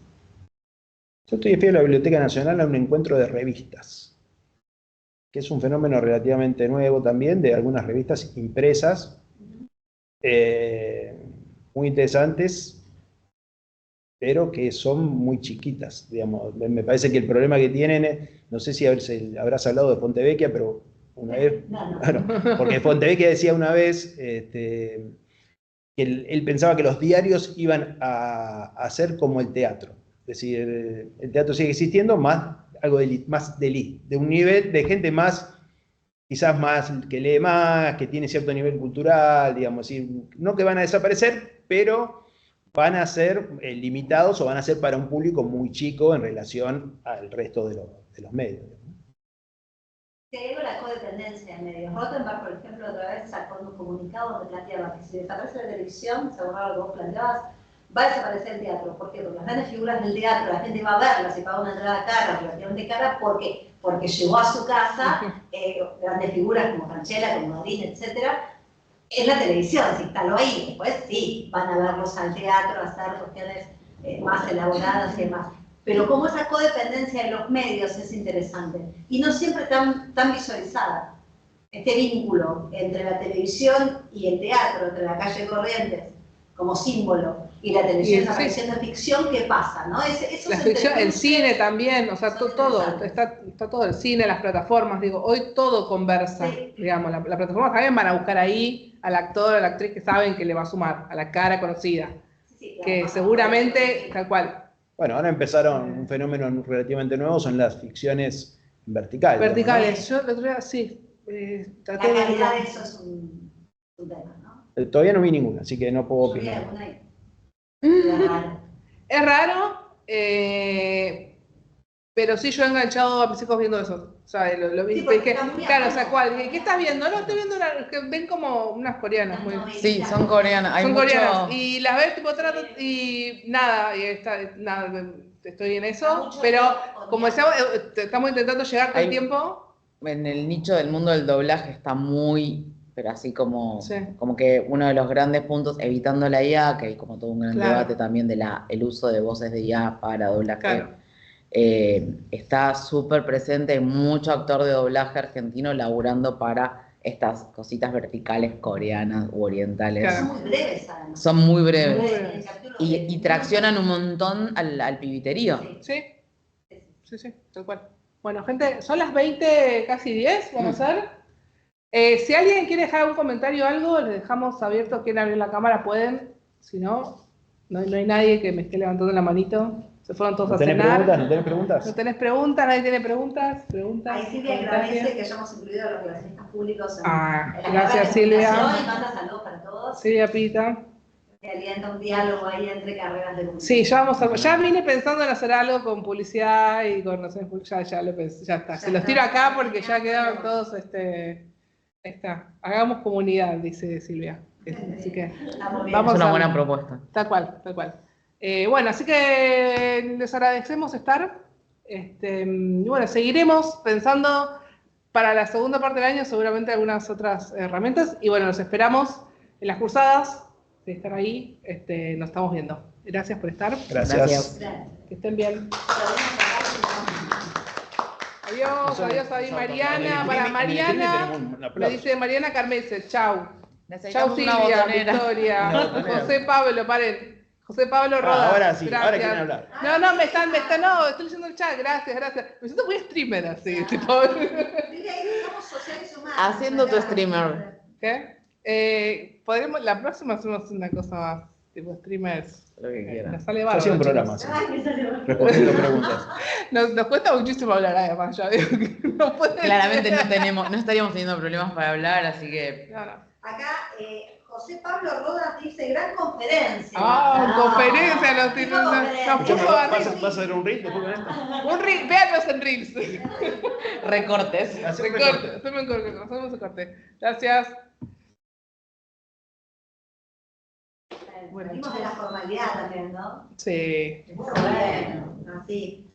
Yo estoy fui a la Biblioteca Nacional a un encuentro de revistas, que es un fenómeno relativamente nuevo también, de algunas revistas impresas, muy interesantes, pero que son muy chiquitas, digamos. Me parece que el problema que tienen, no sé si habrás hablado de Fontevecchia, pero una vez, No. Bueno, porque Fontevecchia decía una vez que él pensaba que los diarios iban a ser como el teatro, es decir, el teatro sigue existiendo, más algo de un nivel de gente más, quizás más que lee más, que tiene cierto nivel cultural, digamos, no que van a desaparecer, pero van a ser limitados o van a ser para un público muy chico en relación al resto de los medios. Te digo la codependencia de medios. Rottenberg, por ejemplo, otra vez sacó un comunicado donde planteaba que si desaparece la televisión, según lo que vos planteabas, va a desaparecer el teatro. ¿Por qué? Porque las grandes figuras del teatro, la gente va a verlas y paga una entrada cara, relativamente cara, porque llegó a su casa grandes figuras como Franchella, como Darín, etcétera, en la televisión, se instaló ahí. Después sí, van a verlos al teatro, a hacer cuestiones más elaboradas y demás. Pero como esa codependencia de los medios es interesante y no siempre tan visualizada. Este vínculo entre la televisión y el teatro, entre la calle Corrientes como símbolo y la televisión apareciendo ficción, ¿qué pasa? ¿No? La ficción, el cine también, o sea, todo, está todo el cine, las plataformas, digo, hoy todo conversa, sí. Digamos, las plataformas también van a buscar ahí al actor o a la actriz que saben que le va a sumar, a la cara conocida, sí, que seguramente, tal cual. Bueno, ahora empezaron un fenómeno relativamente nuevo, son las ficciones verticales. Verticales, ¿no? Yo el otro día sí. La calidad de eso es un tema, ¿no? Todavía no vi ninguna, así que no puedo opinar. Es raro, pero sí yo he enganchado a mis hijos viendo eso. O sea, lo vi. Sí, claro, o sea, ¿cuál? ¿Qué estás viendo? No, estoy viendo que ven como unas coreanas. Muy... Sí, son coreanas. Son coreanas. Y las ves tipo trato y nada, estoy en eso. Pero como decíamos, estamos intentando llegar todo el tiempo. En el nicho del mundo del doblaje está muy pero así como, Sí. como que uno de los grandes puntos, evitando la IA, que hay como todo un gran Claro. debate también de el uso de voces de IA para doblaje, Claro. está súper presente, hay mucho actor de doblaje argentino laburando para estas cositas verticales coreanas u orientales. Claro. Son muy breves, además. Son muy breves. Muy breves. Capítulos Y de- traccionan un montón al pibiterío. ¿Sí? Sí, tal cual. Bueno, gente, son las 20, casi 10, vamos a ver. Si alguien quiere dejar un comentario o algo, les dejamos abierto. Quieren abrir la cámara, pueden. Si no, no hay nadie que me esté levantando la manito. Se fueron todos ¿No a tenés cenar. preguntas? ¿No tenés preguntas? ¿No tenés preguntas? ¿Nadie tiene preguntas? ¿Preguntas? Ahí Silvia ¿Comentarios? agradece que hayamos incluido a los relacionistas públicos en, Ah, en la gracias, carrera de Silvia. comunicación y manda saludos para todos. Silvia Pita. Que alienta un diálogo ahí entre carreras de comunicación. Sí, ya vine pensando en hacer algo con publicidad y con relaciones públicas, ya lo pensé, ya está. Se los tiro acá porque ya quedaron todos, hagamos comunidad, dice Silvia. Así que Estamos bien. vamos Es una a- buena propuesta. tal cual, tal cual. Bueno, así que les agradecemos estar. Y bueno, seguiremos pensando para la segunda parte del año seguramente algunas otras herramientas. Y bueno, los esperamos en las cursadas. Si están ahí, nos estamos viendo. Gracias por estar. Gracias. Gracias. Que estén bien. Lo vemos acá. Adiós, adiós, adiós, En Mariana. el Para streaming Mariana, tenemos un me aplauso. dice Mariana Carmese, chau. Chau Necesitamos una Silvia, botonera. Victoria, Una botonera. José Pablo, paren. José Pablo Rodas. Ahora sí, gracias. ahora quieren hablar. No, no, estoy leyendo el chat, gracias. Me siento muy streamer así, tipo. Silvia, ahí somos sociales humanos. Haciendo tu Acá. streamer. ¿Qué? La próxima hacemos una cosa más, tipo streamers. Lo que quieran. Nos sale Yo bárbaro, hacía un chicos. programa así, Ay, me salió. respondiendo preguntas. Nos cuesta muchísimo hablar además, ya veo que no puede Claramente ser. no estaríamos teniendo problemas para hablar, así que No. Acá José Pablo Rodas dice gran conferencia. Conferencia nos tipo tiene conferencia. nos puso Escuchame, arriba. ¿vas a ver un reel después con esto? Véanos en Reels. recortes. Haceme un Recorte, recorte. hacemos un corte. Gracias. Venimos de la formalidad también, ¿no? Sí. Muy bueno, así.